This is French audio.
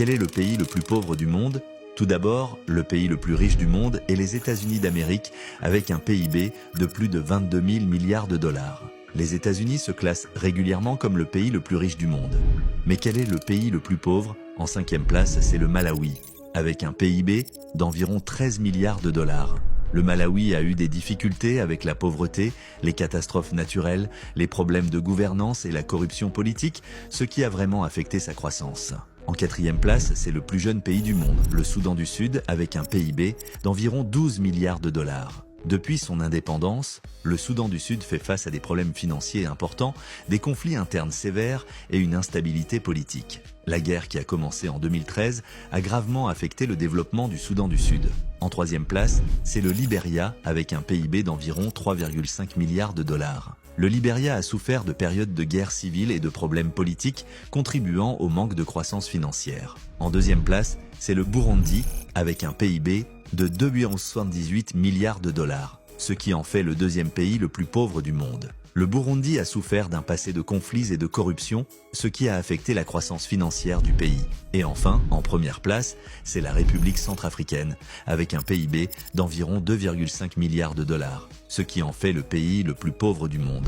quel est le pays le plus pauvre du monde? Tout d'abord, le pays le plus riche du monde est les États-Unis d'Amérique, avec un PIB de plus de 22 000 milliards de dollars. Les États-Unis se classent régulièrement comme le pays le plus riche du monde. Mais quel est le pays le plus pauvre? En 5e place, c'est le Malawi, avec un PIB d'environ 13 milliards de dollars. Le Malawi a eu des difficultés avec la pauvreté, les catastrophes naturelles, les problèmes de gouvernance et la corruption politique, ce qui a vraiment affecté sa croissance. En 4e place, c'est le plus jeune pays du monde, le Soudan du Sud, avec un PIB d'environ 12 milliards de dollars. Depuis son indépendance, le Soudan du Sud fait face à des problèmes financiers importants, des conflits internes sévères et une instabilité politique. La guerre qui a commencé en 2013 a gravement affecté le développement du Soudan du Sud. En 3e place, c'est le Libéria avec un PIB d'environ 3,5 milliards de dollars. Le Libéria a souffert de périodes de guerre civile et de problèmes politiques, contribuant au manque de croissance financière. En 2e place, c'est le Burundi avec un PIB de 2,78 milliards de dollars, ce qui en fait le 2e pays le plus pauvre du monde. Le Burundi a souffert d'un passé de conflits et de corruption, ce qui a affecté la croissance financière du pays. Et enfin, en 1re place, c'est la République centrafricaine, avec un PIB d'environ 2,5 milliards de dollars, ce qui en fait le pays le plus pauvre du monde.